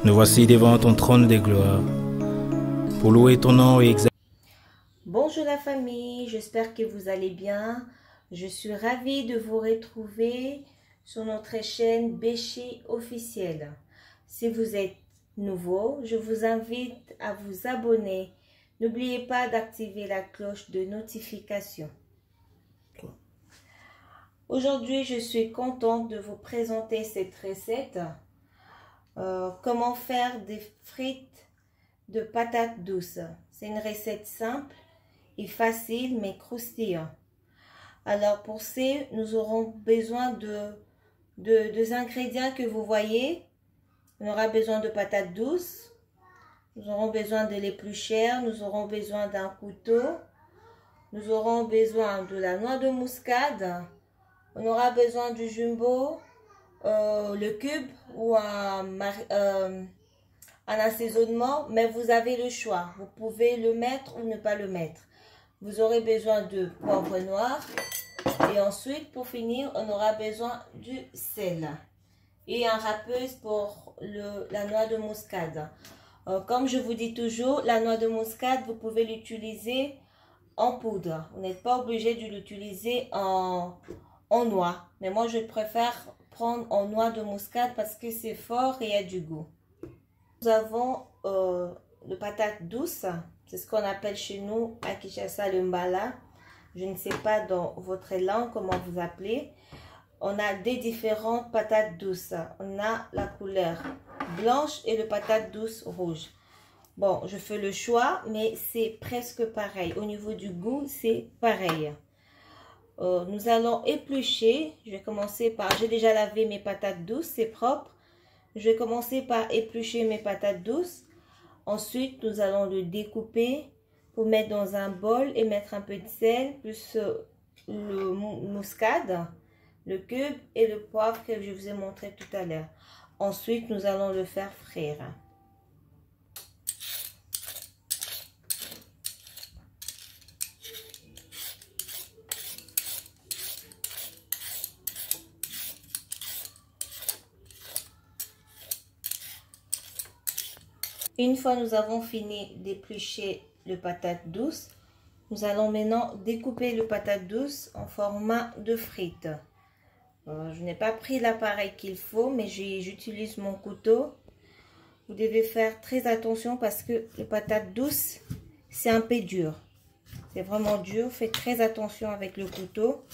Nous voici devant ton trône de gloire, pour louer ton nom et exalter. Bonjour la famille, j'espère que vous allez bien. Je suis ravie de vous retrouver sur notre chaîne Béchi officielle. Si vous êtes nouveau, je vous invite à vous abonner. N'oubliez pas d'activer la cloche de notification. Aujourd'hui, je suis contente de vous présenter cette recette. Comment faire des frites de patates douces. C'est une recette simple et facile mais croustillant. Alors pour ça, nous aurons besoin des ingrédients que vous voyez. On aura besoin de patates douces. Nous aurons besoin de l'épluchère. Nous aurons besoin d'un couteau. Nous aurons besoin de la noix de muscade. On aura besoin du jumbo, le cube ou un assaisonnement, mais vous avez le choix. Vous pouvez le mettre ou ne pas le mettre. Vous aurez besoin de poivre noir. Et ensuite, pour finir, on aura besoin du sel. Et un râpeuse pour la noix de muscade. Comme je vous dis toujours, la noix de muscade, vous pouvez l'utiliser en poudre. Vous n'êtes pas obligé de l'utiliser en noix. Mais moi, je préfère prendre en noix de muscade parce que c'est fort et il y a du goût. Nous avons le patate douce. C'est ce qu'on appelle chez nous à Kinshasa le mbala. Je ne sais pas dans votre langue comment vous appelez. On a des différentes patates douces. On a la couleur blanche et le patate douce rouge. Bon, je fais le choix, mais c'est presque pareil. Au niveau du goût, c'est pareil. Nous allons éplucher. Je vais commencer par... J'ai déjà lavé mes patates douces, c'est propre. Je vais commencer par éplucher mes patates douces. Ensuite, nous allons le découper pour mettre dans un bol et mettre un peu de sel, plus le muscade, le cube et le poivre que je vous ai montré tout à l'heure. Ensuite, nous allons le faire frire. Une fois nous avons fini d'éplucher le patate douce, nous allons maintenant découper le patate douce en format de frites. Je n'ai pas pris l'appareil qu'il faut, mais j'utilise mon couteau. Vous devez faire très attention parce que le patate douce, c'est un peu dur. C'est vraiment dur, faites très attention avec le couteau.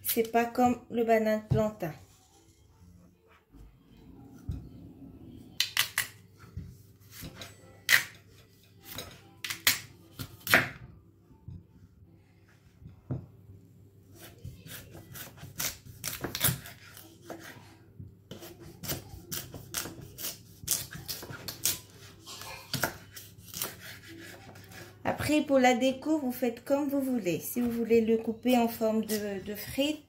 C'est pas comme le banane plantain. Après, pour la déco, vous faites comme vous voulez. Si vous voulez le couper en forme de frites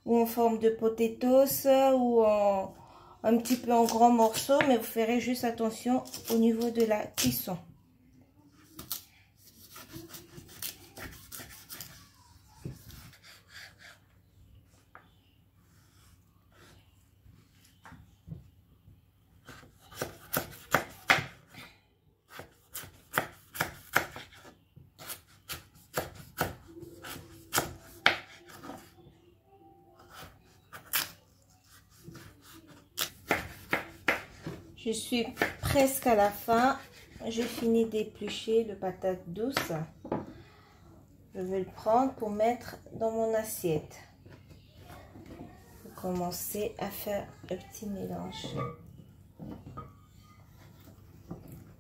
ou en forme de potatoes ou un petit peu en grands morceaux, mais vous ferez juste attention au niveau de la cuisson. Je suis presque à la fin. J'ai fini d'éplucher le patate douce. Je vais le prendre pour mettre dans mon assiette. Je vais commencer à faire le petit mélange.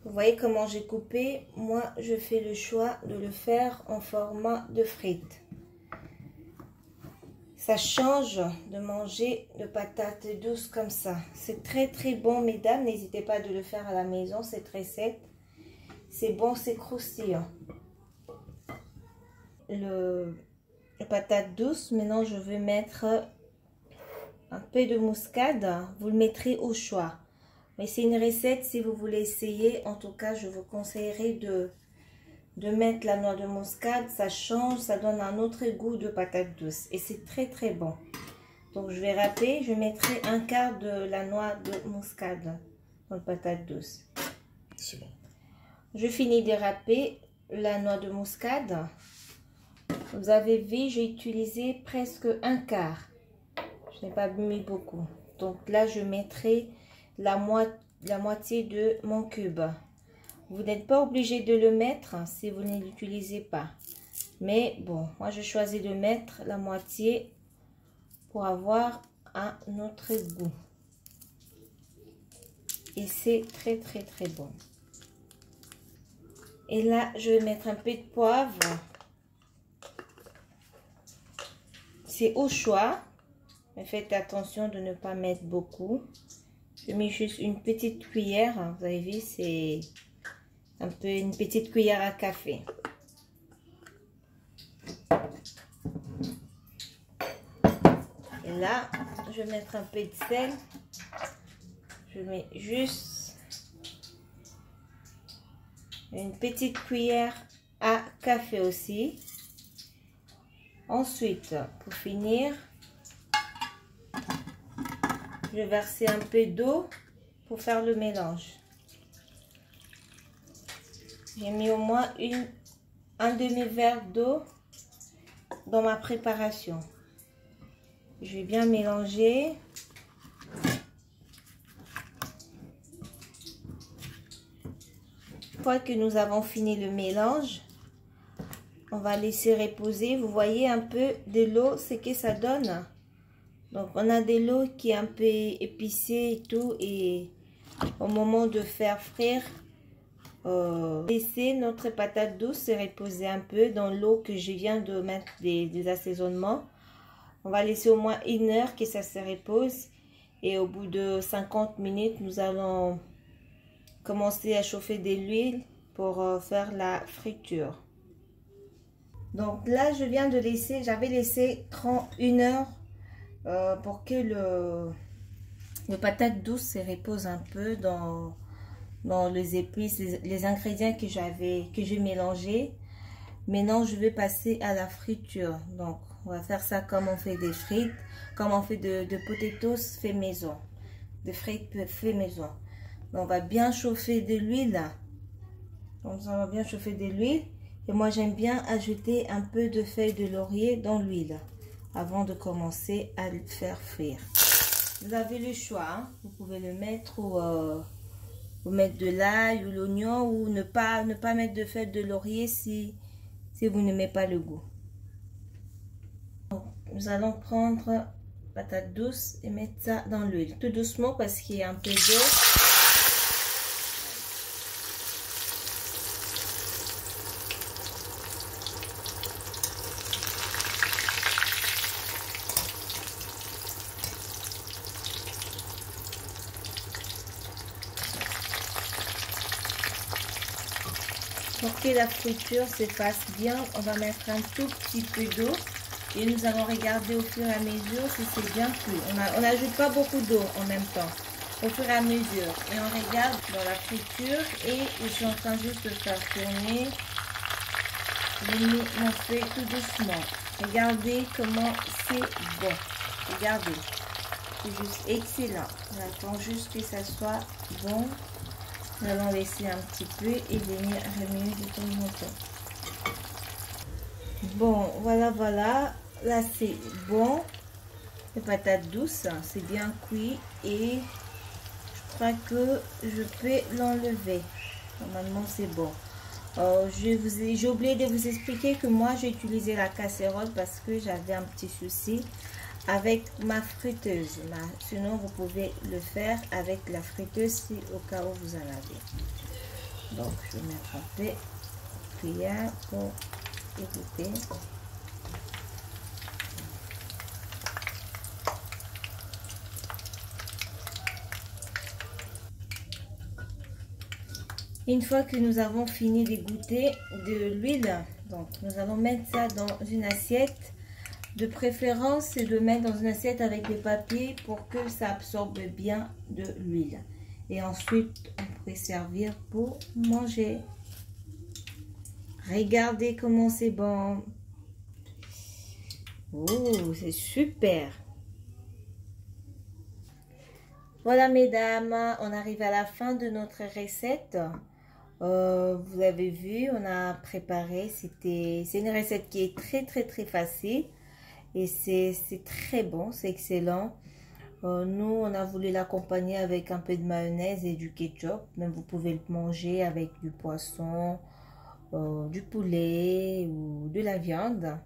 Vous voyez comment j'ai coupé. Moi, je fais le choix de le faire en format de frites. Ça change de manger de patates douces comme ça. C'est très très bon, mesdames. N'hésitez pas de le faire à la maison, cette recette. C'est bon, c'est croustillant. Le patate douce, maintenant je vais mettre un peu de muscade. Vous le mettrez au choix. Mais c'est une recette, si vous voulez essayer, en tout cas, je vous conseillerais de mettre la noix de muscade. Ça change, ça donne un autre goût de patate douce. Et c'est très très bon. Donc je vais râper, je mettrai un quart de la noix de muscade dans le patate douce. C'est bon. Je finis de râper la noix de muscade. Vous avez vu, j'ai utilisé presque un quart. Je n'ai pas mis beaucoup. Donc là, je mettrai la moitié de mon cube. Vous n'êtes pas obligé de le mettre si vous ne l'utilisez pas. Mais bon, moi je choisis de mettre la moitié pour avoir un autre goût. Et c'est très très très bon. Et là, je vais mettre un peu de poivre. C'est au choix. Mais faites attention de ne pas mettre beaucoup. Je mets juste une petite cuillère. Vous avez vu, c'est un peu une petite cuillère à café. Et là, je vais mettre un peu de sel. Je mets juste une petite cuillère à café aussi. Ensuite, pour finir, je vais verser un peu d'eau pour faire le mélange. J'ai mis au moins un demi-verre d'eau dans ma préparation. Je vais bien mélanger. Une fois que nous avons fini le mélange, on va laisser reposer. Vous voyez un peu de l'eau, ce que ça donne. Donc on a de l'eau qui est un peu épicée et tout. Et au moment de faire frire, laisser notre patate douce se reposer un peu dans l'eau que je viens de mettre des assaisonnements. On va laisser au moins 1 heure que ça se repose. Et au bout de 50 minutes, nous allons commencer à chauffer de l'huile pour faire la friture. Donc là, je viens de laisser, j'avais laissé 1 heure pour que le patate douce se repose un peu dans les épices, les ingrédients que j'ai mélangés. Maintenant, je vais passer à la friture. Donc, on va faire ça comme on fait des frites, comme on fait de potatoes fait maison, de frites fait maison. Donc, on va bien chauffer de l'huile. Donc, ça va bien chauffer de l'huile. Et moi, j'aime bien ajouter un peu de feuilles de laurier dans l'huile avant de commencer à le faire frire. Vous avez le choix, hein? Vous pouvez le mettre ou mettre de l'ail ou l'oignon, ou ne pas mettre de feuilles de laurier si vous n'aimez pas le goût. Donc, nous allons prendre patate douce et mettre ça dans l'huile tout doucement parce qu'il y a un peu d'eau. Pour que la friture se fasse bien, on va mettre un tout petit peu d'eau et nous allons regarder au fur et à mesure si c'est bien cuit. On n'ajoute pas beaucoup d'eau en même temps, au fur et à mesure. Et on regarde dans la friture et je suis en train juste de faire tourner. Je mets mon feu tout doucement. Regardez comment c'est bon. Regardez, c'est juste excellent. On attend juste que ça soit bon. Nous allons laisser un petit peu et venir remuer de temps en temps. Bon, voilà. Là, c'est bon. Les patates douces, c'est bien cuit. Et je crois que je peux l'enlever. Normalement, c'est bon. J'ai oublié de vous expliquer que moi, j'ai utilisé la casserole parce que j'avais un petit souci avec ma friteuse. Sinon, vous pouvez le faire avec la friteuse si au cas où vous en avez. Donc, je vais mettre un peu de cuillère pour égoutter. Une fois que nous avons fini d'égoutter de l'huile, donc nous allons mettre ça dans une assiette. De préférence, c'est de mettre dans une assiette avec des papiers pour que ça absorbe bien de l'huile. Et ensuite, on pourrait servir pour manger. Regardez comment c'est bon. Oh, c'est super. Voilà mesdames, on arrive à la fin de notre recette. Vous avez vu, on a préparé, c'est une recette qui est très facile et c'est très bon, c'est excellent. Nous, on a voulu l'accompagner avec un peu de mayonnaise et du ketchup. Même vous pouvez le manger avec du poisson, du poulet ou de la viande.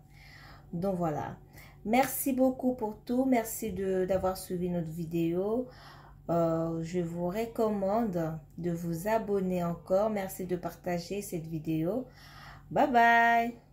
Donc voilà. Merci beaucoup pour tout. Merci d'avoir suivi notre vidéo. Je vous recommande de vous abonner encore. Merci de partager cette vidéo. Bye bye.